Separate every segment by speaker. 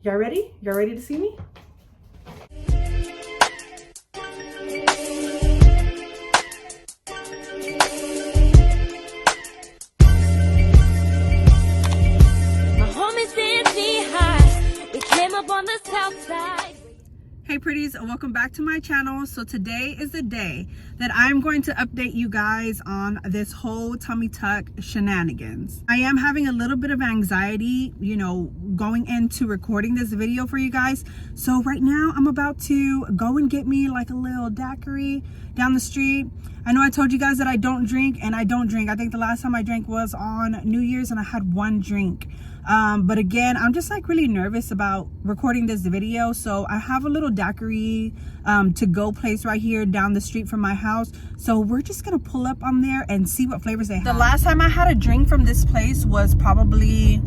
Speaker 1: Y'all ready? Y'all ready to see me?
Speaker 2: My homies didn't see high. We came up on the south side.
Speaker 1: Hey pretties, welcome back to my channel. So today is the day that I'm going to update you guys on this whole tummy tuck shenanigans. I am having a little bit of anxiety, going into recording this video for you guys. So right now I'm about to go and get me like a little daiquiri down the street. I know I told you guys that I don't drink, and I don't drink. I think the last time I drank was on New Year's and I had one drink. But again, I'm just like really nervous about recording this video. So I have a little daiquiri to go place right here down the street from my house. So we're just gonna pull up on there and see what flavors they have. The last time I had a drink from this place was probably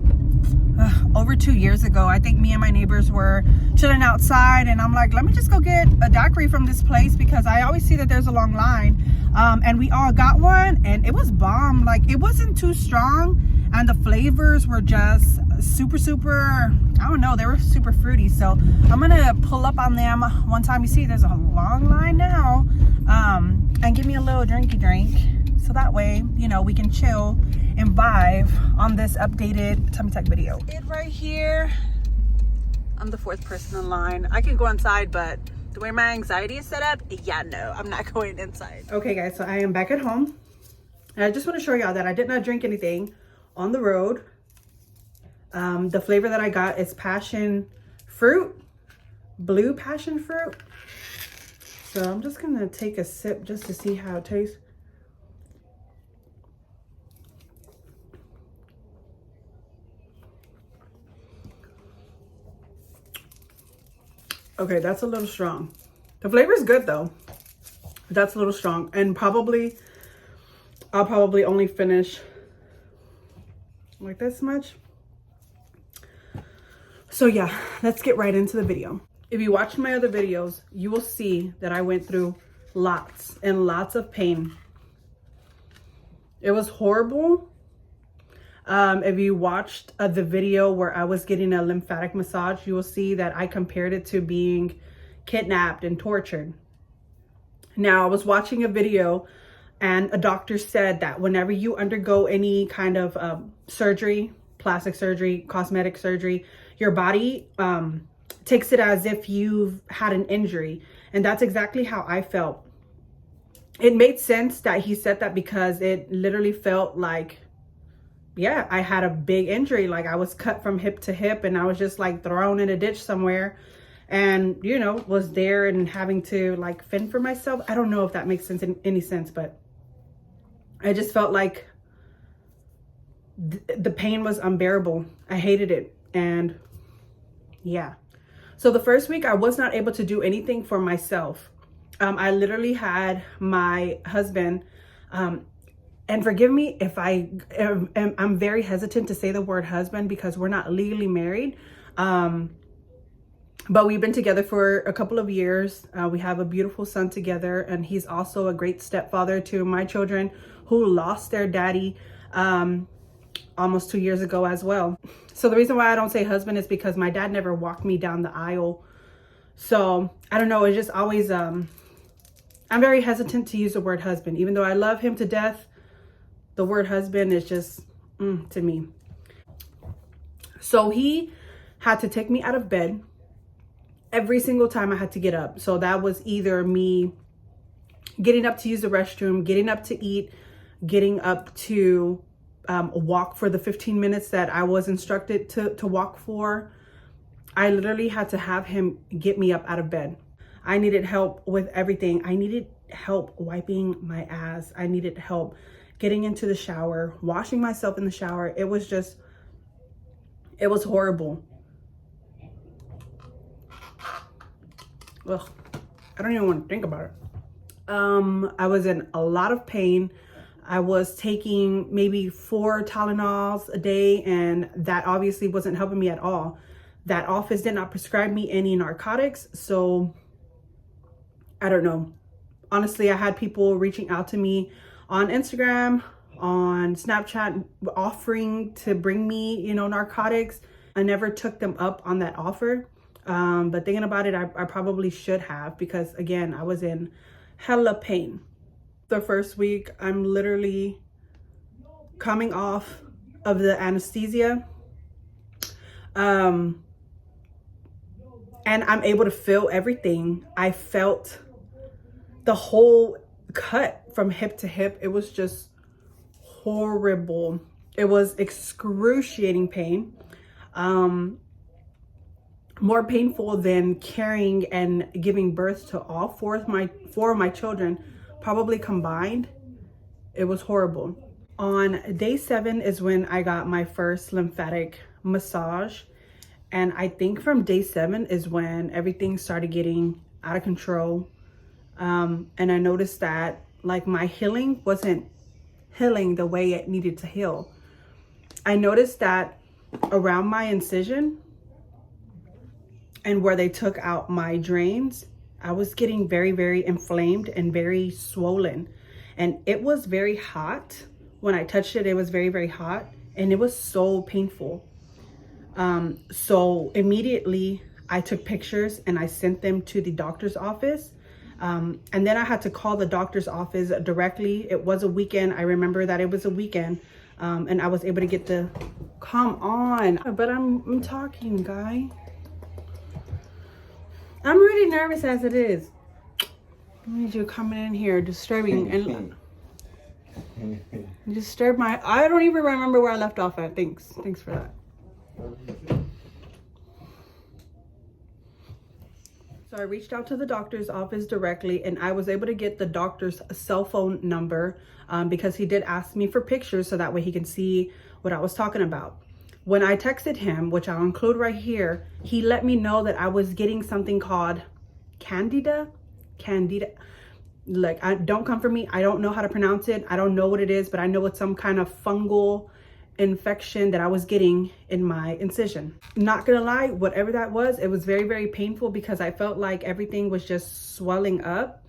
Speaker 1: over 2 years ago. I think me and my neighbors were chilling outside and I'm like, let me just go get a daiquiri from this place because I always see that there's a long line. And we all got one and it was bomb. Like, it wasn't too strong and the flavors were just super, I don't know, they were super fruity. So I'm gonna pull up on them one time. You see there's a long line now, and give me a little drinky drink. So that way, we can chill and vibe on this updated tummy tuck video. It right here. I'm the fourth person in line. I can go inside, but the way my anxiety is set up, yeah, no, I'm not going inside. Okay guys, so I am back at home. And I just want to show y'all that I did not drink anything on the road. The flavor that I got is passion fruit, blue passion fruit. So I'm just gonna take a sip just to see how it tastes. Okay, that's a little strong. The flavor is good though. That's a little strong, and I'll probably only finish like this much. So yeah, let's get right into the video. If you watched my other videos, you will see that I went through lots and lots of pain. It was horrible. If you watched the video where I was getting a lymphatic massage, you will see that I compared it to being kidnapped and tortured. Now, I was watching a video and a doctor said that whenever you undergo any kind of surgery, plastic surgery, cosmetic surgery, your body takes it as if you've had an injury. And that's exactly how I felt. It made sense that he said that because it literally felt like, yeah, I had a big injury. Like, I was cut from hip to hip and I was just like thrown in a ditch somewhere and, was there and having to like fend for myself. I don't know if that makes sense in any sense, but I just felt like the pain was unbearable. I hated it. And yeah. So the first week I was not able to do anything for myself. I literally had my husband, and forgive me if I'm very hesitant to say the word husband because we're not legally married. But we've been together for a couple of years. We have a beautiful son together, and he's also a great stepfather to my children who lost their daddy almost 2 years ago as well. So the reason why I don't say husband is because my dad never walked me down the aisle. So I don't know, it's just always, I'm very hesitant to use the word husband. Even though I love him to death, the word husband is just, to me. So he had to take me out of bed every single time I had to get up. So that was either me getting up to use the restroom, getting up to eat, getting up to walk for the 15 minutes that I was instructed to walk for. I literally had to have him get me up out of bed. I needed help with everything. I needed help wiping my ass. I needed help getting into the shower, washing myself in the shower. It was horrible. Ugh, I don't even want to think about it. I was in a lot of pain. I was taking maybe 4 Tylenols a day, and that obviously wasn't helping me at all. That office did not prescribe me any narcotics, so I don't know. Honestly, I had people reaching out to me on Instagram, on Snapchat, offering to bring me, narcotics. I never took them up on that offer. But thinking about it, I probably should have, because again, I was in hella pain. The first week, I'm literally coming off of the anesthesia. And I'm able to feel everything. I felt the whole cut from hip to hip. It was just horrible. It was excruciating pain. More painful than carrying and giving birth to all four of my children, probably combined. It was horrible. On day 7 is when I got my first lymphatic massage. And I think from day 7 is when everything started getting out of control. And I noticed that like my healing wasn't healing the way it needed to heal. I noticed that around my incision and where they took out my drains, I was getting very, very inflamed and very swollen. And it was very hot. When I touched it, it was very, very hot. And it was so painful. So immediately I took pictures and I sent them to the doctor's office. And then I had to call the doctor's office directly. It was a weekend. I remember that it was a weekend. And I was able to get the, come on. But I'm talking, guy. I'm really nervous as it is. I need you coming in here, disturbing and disturb my. I don't even remember where I left off at. Thanks for that. So I reached out to the doctor's office directly, and I was able to get the doctor's cell phone number because he did ask me for pictures so that way he can see what I was talking about. When I texted him, which I'll include right here, he let me know that I was getting something called Candida. Like, don't come for me. I don't know how to pronounce it. I don't know what it is, but I know it's some kind of fungal infection that I was getting in my incision. Not gonna lie, whatever that was, it was very, very painful because I felt like everything was just swelling up.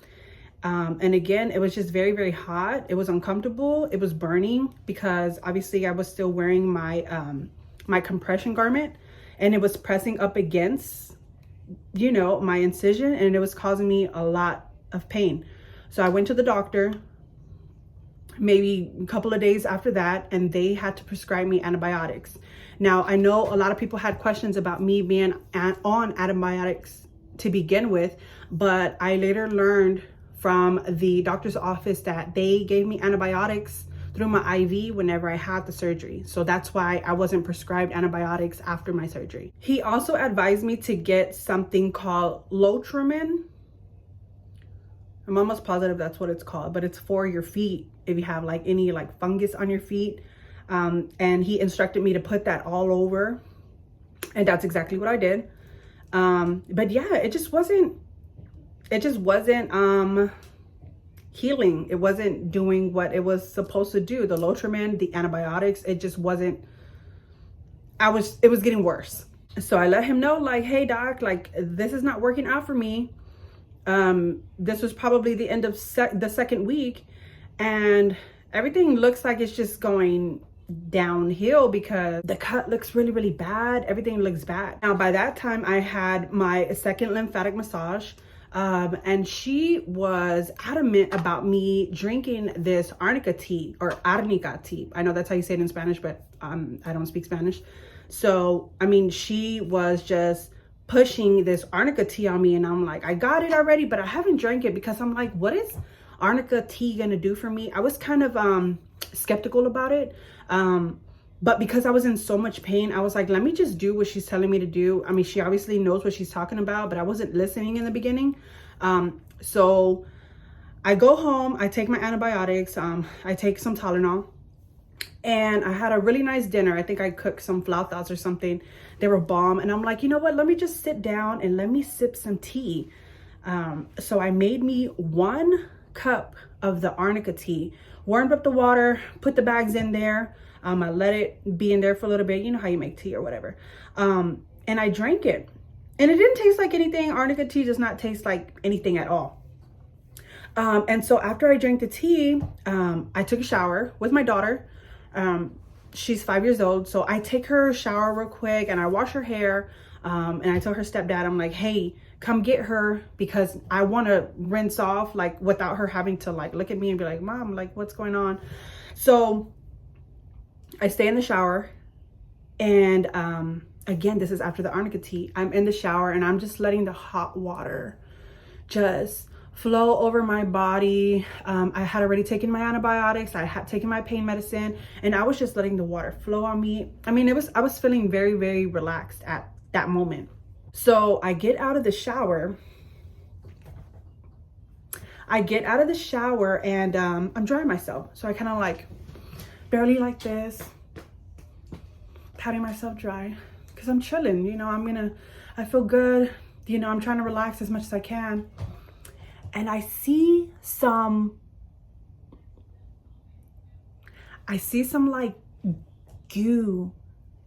Speaker 1: And again, it was just very, very hot. It was uncomfortable. It was burning because obviously I was still wearing my my compression garment, and it was pressing up against, you know, my incision, and it was causing me a lot of pain. So I went to the doctor maybe a couple of days after that, and they had to prescribe me antibiotics. Now, I know a lot of people had questions about me being on antibiotics to begin with, but I later learned from the doctor's office that they gave me antibiotics through my IV whenever I had the surgery. So that's why I wasn't prescribed antibiotics after my surgery. He also advised me to get something called Lotrimin. I'm almost positive that's what it's called, but it's for your feet if you have like any like fungus on your feet. And he instructed me to put that all over, and that's exactly what I did. But yeah, it just wasn't healing. It wasn't doing what it was supposed to do. The Lotrimin, the antibiotics, it just wasn't. It was getting worse. So I let him know, like, hey doc, like this is not working out for me. This was probably the end of the second week, and everything looks like it's just going downhill because the cut looks really, really bad. Everything looks bad. Now, by that time, I had my second lymphatic massage, and she was adamant about me drinking this arnica tea or arnica tea. I know that's how you say it in Spanish, but I don't speak Spanish. So, I mean, she was just pushing this arnica tea on me, and I'm like, I got it already, but I haven't drank it because I'm like, what is arnica tea gonna do for me? I was kind of skeptical about it, but because I was in so much pain, I was like, let me just do what she's telling me to do. I mean, she obviously knows what she's talking about, but I wasn't listening in the beginning. So I go home, I take my antibiotics, I take some Tylenol, and I had a really nice dinner. I think I cooked some flautas or something. They were bomb. And I'm like, you know what? Let me just sit down and let me sip some tea. So I made me 1 cup of the arnica tea, warmed up the water, put the bags in there. I let it be in there for a little bit. You know how you make tea or whatever. And I drank it. And it didn't taste like anything. Arnica tea does not taste like anything at all. And so after I drank the tea, I took a shower with my daughter. she's 5 years old. So I take her shower real quick and I wash her hair. And I tell her stepdad, I'm like, hey, come get her because I want to rinse off like without her having to like look at me and be like, Mom, like what's going on? So I stay in the shower, and again, this is after the arnica tea. I'm in the shower and I'm just letting the hot water just flow over my body. I had already taken my antibiotics, I had taken my pain medicine, and I was just letting the water flow on me. I mean, I was feeling very, very relaxed at that moment. So I get out of the shower. And I'm drying myself. So I kind of like barely like this, patting myself dry because I'm chilling, you know, I feel good, you know, I'm trying to relax as much as I can. And I see some like goo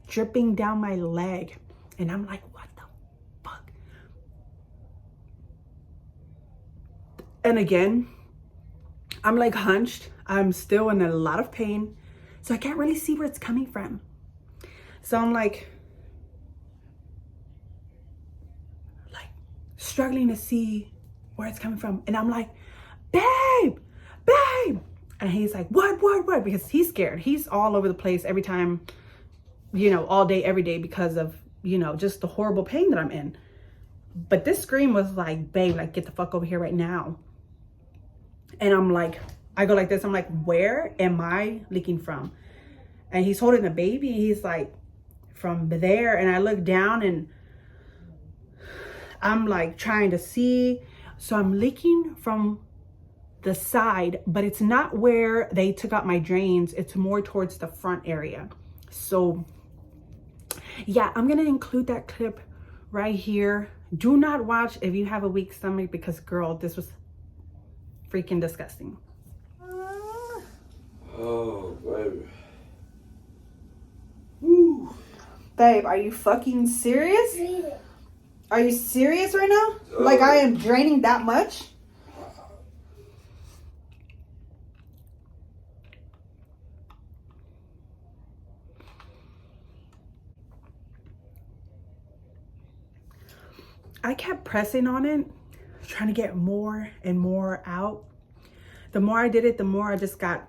Speaker 1: dripping down my leg. And I'm like, what the fuck? And again, I'm like hunched. I'm still in a lot of pain. So I can't really see where it's coming from. So I'm like struggling to see where it's coming from. And I'm like, babe. And he's like, what? Because he's scared. He's all over the place every time, you know, all day, every day because of, you know, just the horrible pain that I'm in. But this scream was like, babe, like get the fuck over here right now. And I'm like, I go like this. I'm like, where am I leaking from? And he's holding the baby. He's like, from there. And I look down and I'm like trying to see. So I'm leaking from the side, but it's not where they took out my drains. It's more towards the front area. So yeah, I'm gonna include that clip right here. Do not watch if you have a weak stomach because girl, this was freaking disgusting.
Speaker 3: Oh, baby. Woo.
Speaker 1: Babe, are you fucking serious? Are you serious right now? Like I am draining that much? I kept pressing on it, trying to get more and more out. The more I did it, the more I just got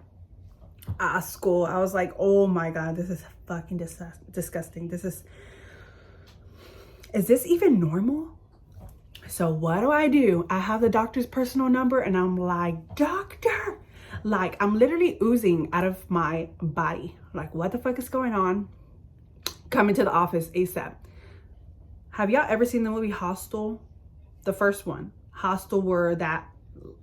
Speaker 1: school. I was like, oh my God, this is fucking disgusting. Is this even normal? So what do? I have the doctor's personal number and I'm like, doctor, like I'm literally oozing out of my body. Like what the fuck is going on? Coming to the office ASAP. Have y'all ever seen the movie Hostel? The first one. Hostel, where that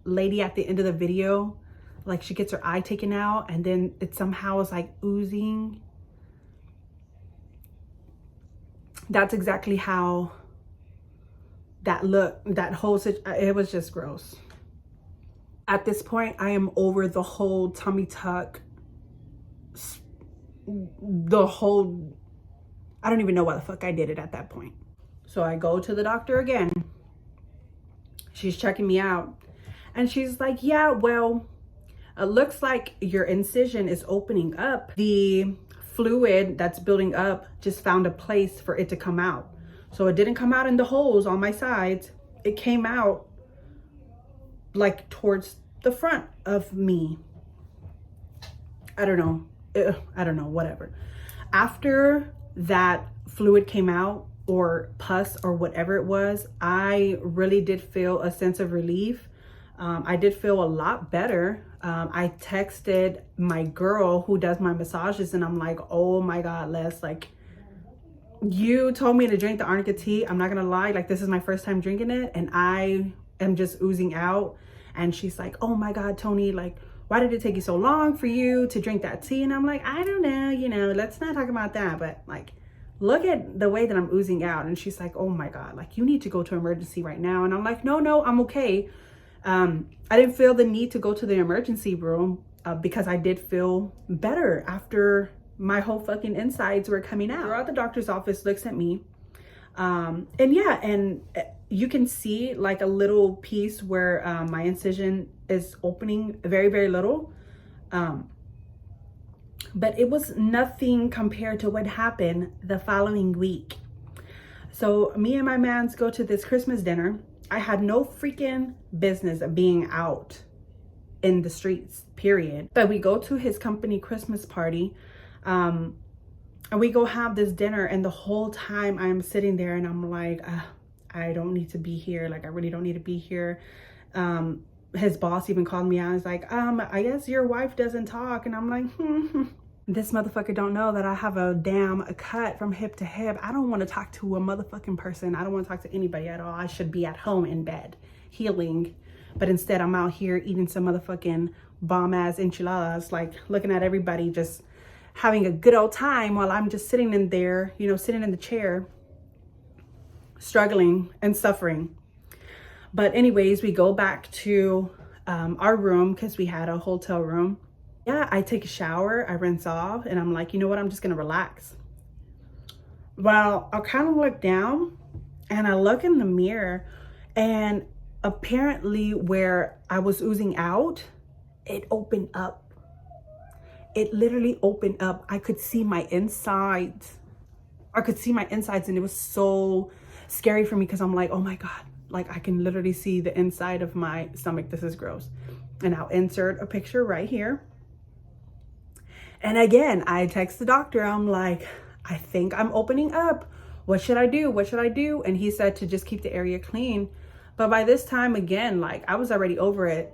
Speaker 1: lady at the end of the video, like she gets her eye taken out and then it somehow is like oozing. That's exactly how that looked. That whole situation, it was just gross. At this point, I am over the whole tummy tuck. I don't even know why the fuck I did it at that point. So I go to the doctor again. She's checking me out. And she's like, yeah, well, it looks like your incision is opening up. The fluid that's building up just found a place for it to come out. So it didn't come out in the holes on my sides. It came out like towards the front of me. I don't know, whatever. After that fluid came out, or pus or whatever it was, I really did feel a sense of relief. I did feel a lot better. I texted my girl who does my massages and I'm like, oh my God, Les, like you told me to drink the arnica tea. I'm not gonna lie, like this is my first time drinking it and I am just oozing out. And she's like, oh my God, Tony, like why did it take you so long for you to drink that tea? And I'm like, I don't know, you know, let's not talk about that. But like, look at the way that I'm oozing out. And she's like, oh my God, like you need to go to emergency right now. And I'm like, no, I'm okay. I didn't feel the need to go to the emergency room because I did feel better after my whole fucking insides were coming out. The girl at the doctor's office looks at me. And yeah, and you can see like a little piece where my incision is opening very, very little. but it was nothing compared to what happened the following week. So me and my mans go to this Christmas dinner. I had no freaking business of being out in the streets, period. But we go to his company Christmas party, and we go have this dinner, and the whole time I'm sitting there and I'm like, I don't need to be here. Like, I really don't need to be here. His boss even called me out. He's like, I guess your wife doesn't talk. And I'm like, This motherfucker don't know that I have a damn cut from hip to hip. I don't want to talk to a motherfucking person. I don't want to talk to anybody at all. I should be at home in bed, healing. But instead, I'm out here eating some motherfucking bomb-ass enchiladas, like looking at everybody just having a good old time while I'm just sitting in there, you know, sitting in the chair, struggling and suffering. But anyways, we go back to our room because we had a hotel room. Yeah, I take a shower, I rinse off, and I'm like, you know what? I'm just gonna relax. Well, I kind of look down and I look in the mirror, and apparently where I was oozing out, it opened up. It literally opened up. I could see my insides. And it was so scary for me because I'm like, oh my God, like I can literally see the inside of my stomach. This is gross. And I'll insert a picture right here. And again, I text the doctor. I'm like, I think I'm opening up. What should I do? What should I do? And he said to just keep the area clean. But by this time, again, like I was already over it.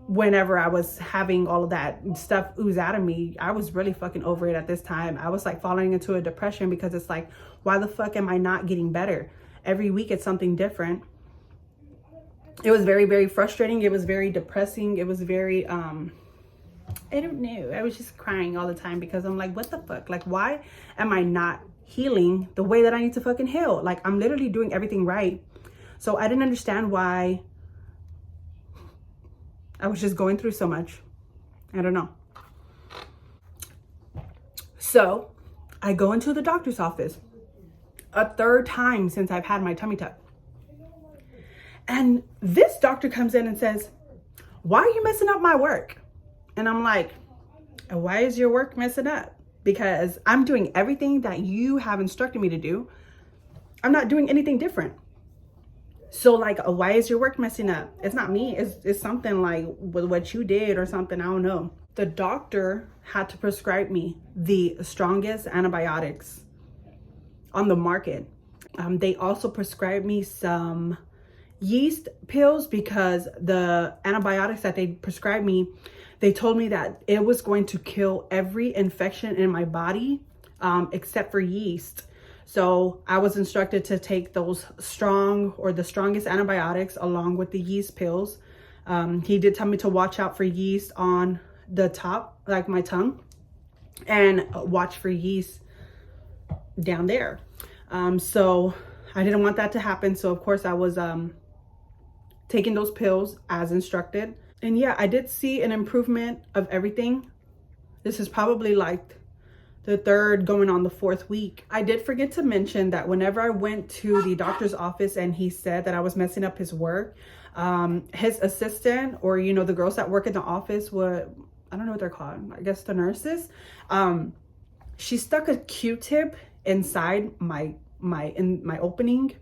Speaker 1: Whenever I was having all of that stuff ooze out of me, I was really fucking over it at this time. I was like falling into a depression because it's like, why the fuck am I not getting better? Every week it's something different. It was very, very frustrating. It was very depressing. It was very, I don't know. I was just crying all the time because I'm like, what the fuck? Like, why am I not healing the way that I need to fucking heal? Like, I'm literally doing everything right. So I didn't understand why I was just going through so much. I don't know. So I go into the doctor's office a third time since I've had my tummy tuck. And this doctor comes in and says, why are you messing up my work? And I'm like, why is your work messing up? Because I'm doing everything that you have instructed me to do. I'm not doing anything different. So like, why is your work messing up? It's not me. It's something like with what you did or something. I don't know. The doctor had to prescribe me the strongest antibiotics on the market. They also prescribed me some yeast pills because the antibiotics that they prescribed me, they told me that it was going to kill every infection in my body except for yeast. So I was instructed to take those the strongest antibiotics along with the yeast pills. He did tell me to watch out for yeast on the top, like my tongue, and watch for yeast down there. So I didn't want that to happen. So of course I was taking those pills as instructed. And yeah, I did see an improvement of everything. This is probably like the third going on the fourth week. I did forget to mention that whenever I went to the doctor's office and he said that I was messing up his work, his assistant, or, you know, the girls that work in the office would, I don't know what they're called, I guess the nurses, she stuck a Q-tip inside my opening.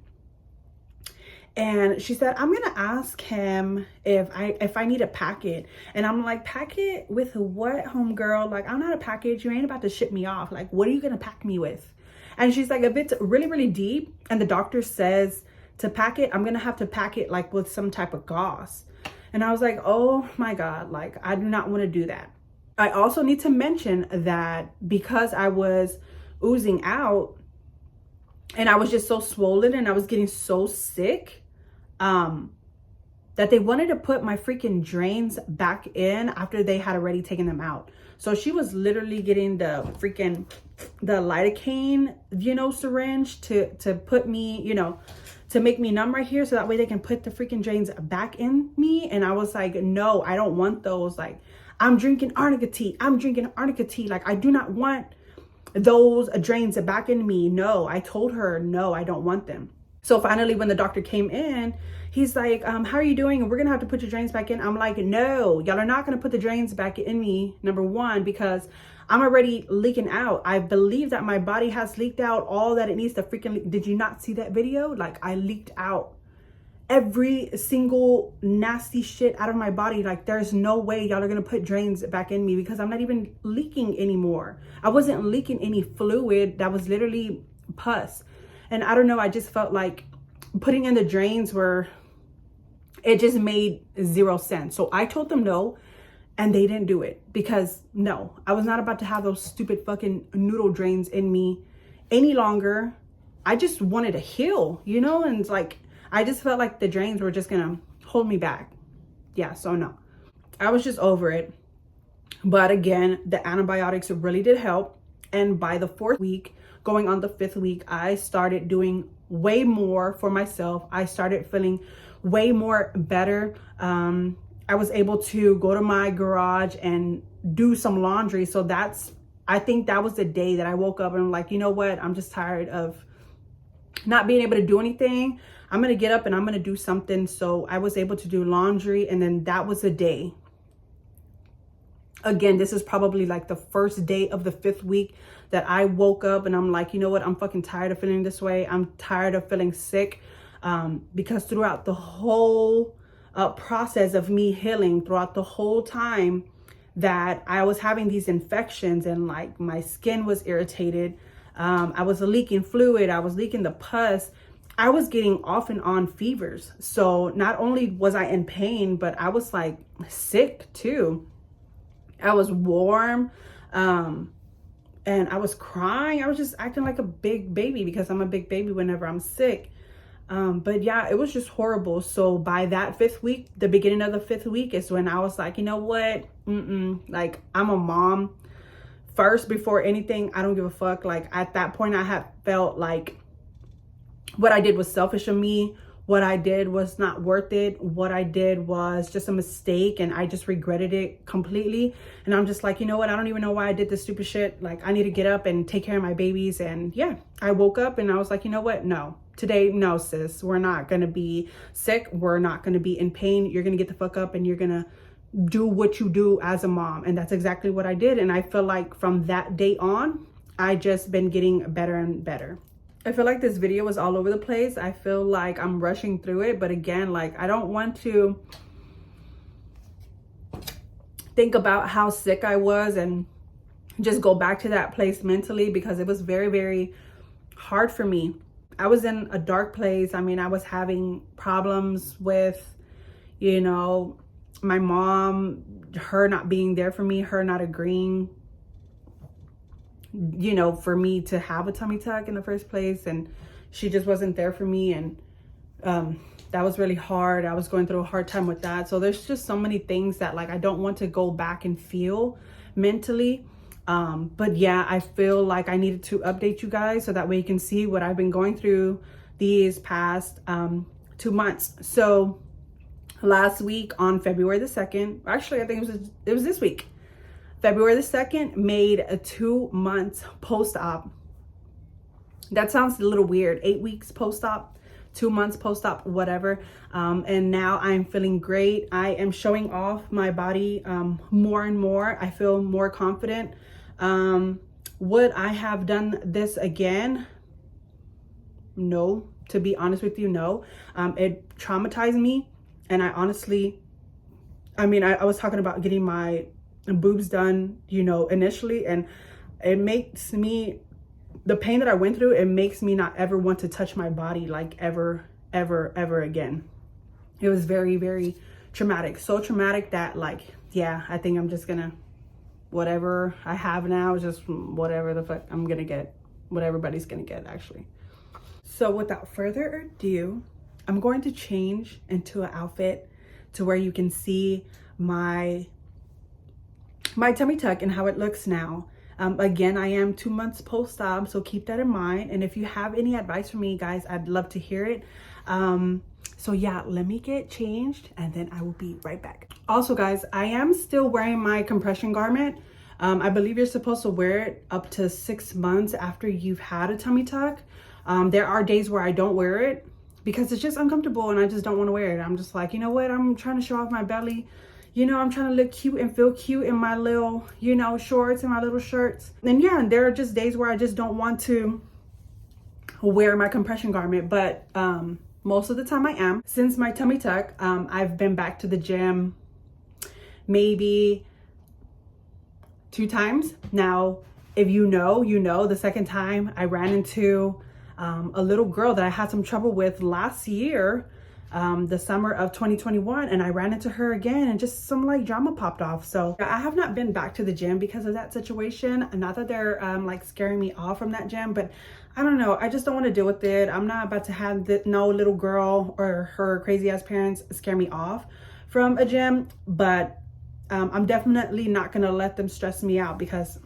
Speaker 1: And she said, I'm gonna ask him if I need a packet. And I'm like, packet with what, homegirl? Like, I'm not a package. You ain't about to ship me off. Like, what are you gonna pack me with? And she's like, if it's really, really deep and the doctor says to pack it, I'm gonna have to pack it like with some type of gauze. And I was like, oh my God, like I do not want to do that. I also need to mention that because I was oozing out and I was just so swollen and I was getting so sick, that they wanted to put my freaking drains back in after they had already taken them out. So she was literally getting the lidocaine, you know, syringe to put me, you know, to make me numb right here. So that way they can put the freaking drains back in me. And I was like, no, I don't want those. Like, I'm drinking arnica tea. Like, I do not want those drains back in me. No, I told her, no, I don't want them. So finally, when the doctor came in, he's like, how are you doing? We're gonna have to put your drains back in. I'm like, no, y'all are not gonna put the drains back in me, number one, because I'm already leaking out. I believe that my body has leaked out all that it needs to freaking leak. Did you not see that video? Like, I leaked out every single nasty shit out of my body. Like, there's no way y'all are gonna put drains back in me, because I'm not even leaking anymore. I wasn't leaking any fluid. That was literally pus. And I don't know, I just felt like putting in the drains it just made zero sense. So I told them no, and they didn't do it, because no, I was not about to have those stupid fucking noodle drains in me any longer. I just wanted to heal, you know? And it's like, I just felt like the drains were just gonna hold me back. Yeah, so no, I was just over it. But again, the antibiotics really did help. And by the 4th week, going on the 5th week, I started doing way more for myself. I started feeling way more better. I was able to go to my garage and do some laundry. So I think that was the day that I woke up and I'm like, you know what? I'm just tired of not being able to do anything. I'm going to get up and I'm going to do something. So I was able to do laundry. And then that was the day. Again, this is probably like the first day of the 5th week that I woke up and I'm like, you know what? I'm fucking tired of feeling this way. I'm tired of feeling sick. Because throughout the whole process of me healing, throughout the whole time that I was having these infections and like my skin was irritated, I was leaking fluid, I was leaking the pus, I was getting off and on fevers. So not only was I in pain, but I was like sick too. I was warm, and I was crying. I was just acting like a big baby, because I'm a big baby whenever I'm sick. But yeah, it was just horrible. So by that 5th week, the beginning of the 5th week is when I was like, you know what? Like, I'm a mom first before anything. I don't give a fuck. Like, at that point, I had felt like what I did was selfish of me. What I did was not worth it. What I did was just a mistake, and I just regretted it completely. And I'm just like, you know what? I don't even know why I did this stupid shit. Like, I need to get up and take care of my babies. And yeah, I woke up and I was like, you know what? No. Today, no, sis. We're not going to be sick. We're not going to be in pain. You're going to get the fuck up and you're going to do what you do as a mom. And that's exactly what I did. And I feel like from that day on, I just been getting better and better. I feel like this video was all over the place. I feel like I'm rushing through it. But again, like, I don't want to think about how sick I was and just go back to that place mentally, because it was very, very hard for me. I was in a dark place. I mean, I was having problems with, you know, my mom, her not being there for me, her not agreeing, you know, for me to have a tummy tuck in the first place. And she just wasn't there for me. And that was really hard. I was going through a hard time with that. So there's just so many things that, like, I don't want to go back and feel mentally. But yeah, I feel like I needed to update you guys so that way you can see what I've been going through these past 2 months. So last week on February the 2nd, actually, I think it was this week, February the 2nd, made a 2 months post-op. That sounds a little weird. 8 weeks post-op, 2 months post-op, whatever. And now I'm feeling great. I am showing off my body more and more. I feel more confident. Would I have done this again? No, to be honest with you, no. It traumatized me. And I honestly, I mean, I was talking about getting my boobs done, you know, initially, and it makes me, the pain that I went through, it makes me not ever want to touch my body like ever again. It was very, very traumatic. So traumatic that, like, yeah, I think I'm just gonna, whatever I have now is just whatever the fuck I'm gonna get, what everybody's gonna get, actually. So without further ado, I'm going to change into an outfit to where you can see my tummy tuck and how it looks now. Again, I am 2 months post-op, so keep that in mind. And if you have any advice for me, guys, I'd love to hear it. So yeah, let me get changed and then I will be right back. Also, guys, I am still wearing my compression garment. I believe you're supposed to wear it up to 6 months after you've had a tummy tuck. There are days where I don't wear it. because it's just uncomfortable and I just don't want to wear it. I'm just like, you know what? I'm trying to show off my belly. You know, I'm trying to look cute and feel cute in my little, you know, shorts and my little shirts. And yeah, and there are just days where I just don't want to wear my compression garment, but most of the time I am. Since my tummy tuck, I've been back to the gym maybe 2 times. Now, if you know, the second time I ran into a little girl that I had some trouble with last year, the summer of 2021, and I ran into her again and just some like drama popped off. So I have not been back to the gym because of that situation. Not that they're like scaring me off from that gym, but I don't know, I just don't want to deal with it. I'm not about to have no little girl or her crazy ass parents scare me off from a gym, but I'm definitely not gonna let them stress me out because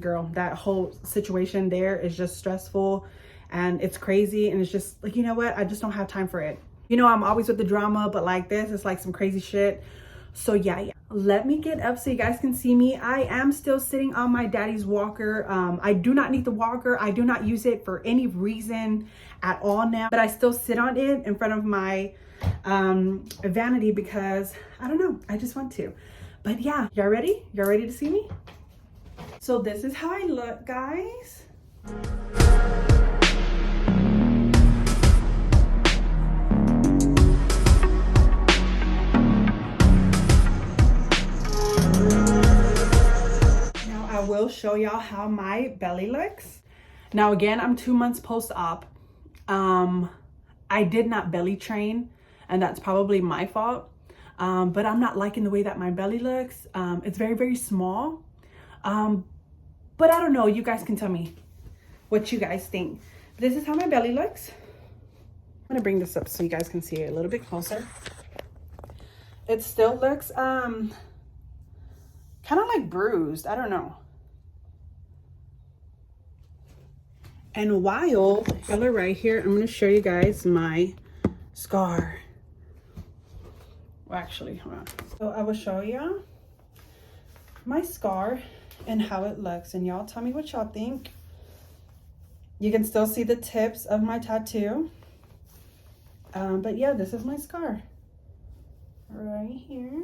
Speaker 1: girl, that whole situation there is just stressful and it's crazy, and it's just like, you know what, I just don't have time for it. You know, I'm always with the drama, but like this, it's like some crazy shit. So yeah. Let me get up so you guys can see me. I am still sitting on my daddy's walker. I do not need the walker. I do not use it for any reason at all now, but I still sit on it in front of my vanity because I don't know, I just want to. But yeah, y'all ready? Y'all ready to see me? So this is how I look, guys. I will show y'all how my belly looks. Now again, I'm 2 months post-op. I did not belly train, and that's probably my fault. But I'm not liking the way that my belly looks. It's very, very small. But I don't know, you guys can tell me what you guys think. This is how my belly looks. I'm gonna bring this up so you guys can see it a little bit closer. It still looks kind of like bruised, I don't know. And while y'all are right here, I'm gonna show you guys my scar. Well, actually, hold on. So I will show you my scar and how it looks, and y'all tell me what y'all think. You can still see the tips of my tattoo. But yeah, this is my scar right here.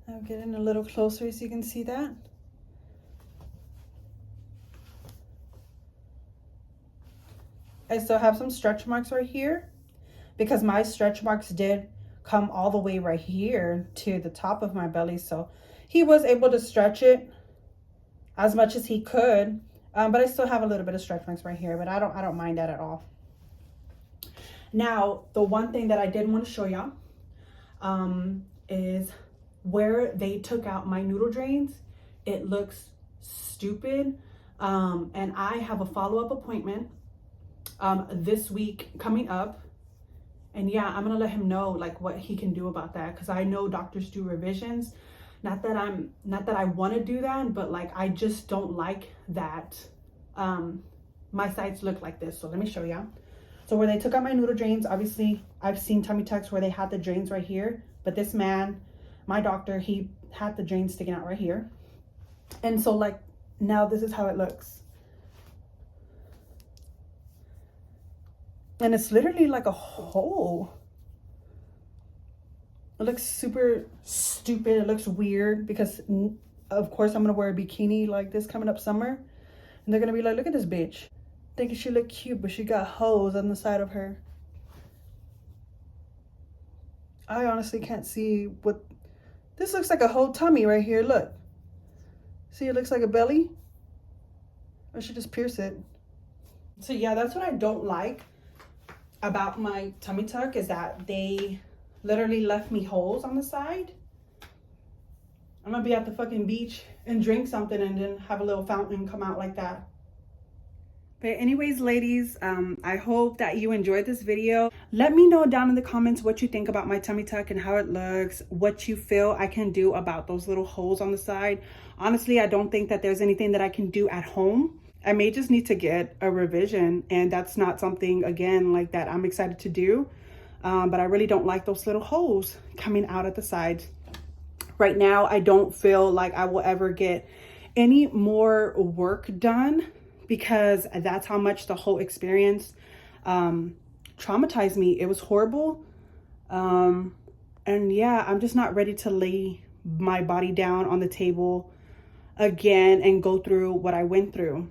Speaker 1: I'll get in a little closer so you can see that. I still have some stretch marks right here because my stretch marks did come all the way right here to the top of my belly. So he was able to stretch it as much as he could. But I still have a little bit of stretch marks right here, but I don't mind that at all. Now, the one thing that I did want to show y'all is where they took out my noodle drains. It looks stupid. And I have a follow-up appointment this week coming up. And yeah, I'm gonna let him know like what he can do about that, because I know doctors do revisions. Not that I want to do that, but like I just don't like that my sides look like this. So let me show y'all. So where they took out my noodle drains, obviously I've seen tummy tucks where they had the drains right here, but this man, my doctor, he had the drains sticking out right here. And so like now this is how it looks. And it's literally like a hole. It looks super stupid. It looks weird because of course I'm gonna wear a bikini like this coming up summer. And they're gonna be like, look at this bitch. Thinking she look cute, but she got holes on the side of her. I honestly can't see what... This looks like a whole tummy right here, look. See, it looks like a belly. I should just pierce it. So yeah, that's what I don't like about my tummy tuck, is that they literally left me holes on the side. I'm gonna be at the fucking beach and drink something and then have a little fountain come out like that. But anyways, ladies, I hope that you enjoyed this video. Let me know down in the comments what you think about my tummy tuck and how it looks, what you feel I can do about those little holes on the side. Honestly, I don't think that there's anything that I can do at home. I may just need to get a revision, and that's not something, again, like that I'm excited to do. But I really don't like those little holes coming out at the sides. Right now, I don't feel like I will ever get any more work done, because that's how much the whole experience traumatized me. It was horrible. And yeah, I'm just not ready to lay my body down on the table again and go through what I went through.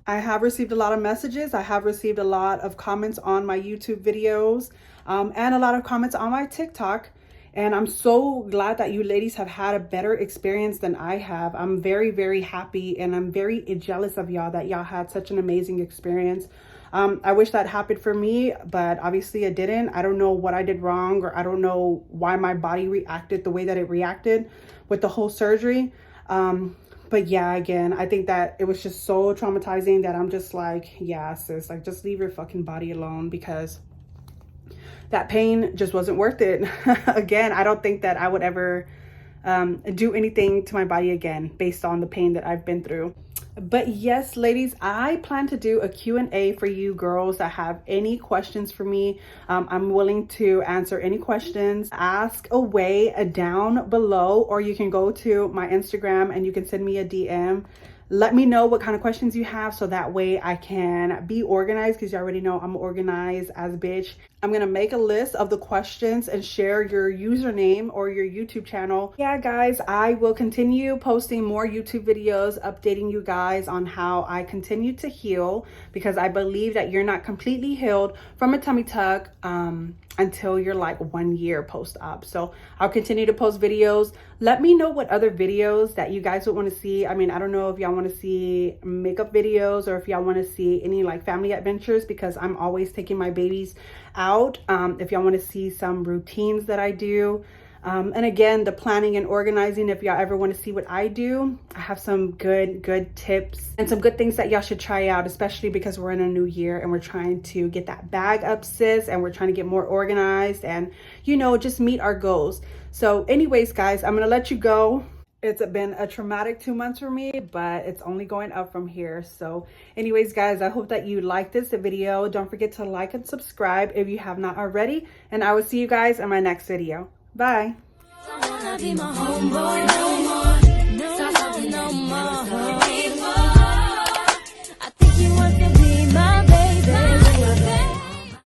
Speaker 1: I have received a lot of messages. I have received a lot of comments on my YouTube videos, and a lot of comments on my TikTok. And I'm so glad that you ladies have had a better experience than I have. I'm very, very happy, and I'm very jealous of y'all that y'all had such an amazing experience. I wish that happened for me, but obviously it didn't. I don't know what I did wrong, or I don't know why my body reacted the way that it reacted with the whole surgery. But yeah, again, I think that it was just so traumatizing that I'm just like, yeah, sis, like, just leave your fucking body alone, because that pain just wasn't worth it. Again, I don't think that I would ever do anything to my body again based on the pain that I've been through. But yes, ladies, I plan to do a Q&A for you girls that have any questions for me. I'm willing to answer any questions. Ask away down below, or you can go to my Instagram and you can send me a DM. Let me know what kind of questions you have, so that way I can be organized, because you already know I'm organized as a bitch. I'm gonna make a list of the questions and share your username or your YouTube channel. Yeah, guys, I will continue posting more YouTube videos, updating you guys on how I continue to heal, because I believe that you're not completely healed from a tummy tuck until you're like 1 year post-op. So I'll continue to post videos. Let me know what other videos that you guys would want to see. I mean, I don't know if y'all want to see makeup videos, or if y'all want to see any like family adventures, because I'm always taking my babies out. If y'all want to see some routines that I do, and again, the planning and organizing, if y'all ever want to see what I do, I have some good tips and some good things that y'all should try out, especially because we're in a new year and we're trying to get that bag up, sis, and we're trying to get more organized and, you know, just meet our goals. So anyways, guys, I'm gonna let you go. It's been a traumatic 2 months for me, but it's only going up from here. So anyways, guys, I hope that you liked this video. Don't forget to like and subscribe if you have not already, and I will see you guys in my next video. Bye.
Speaker 2: I wanna be my homeboy.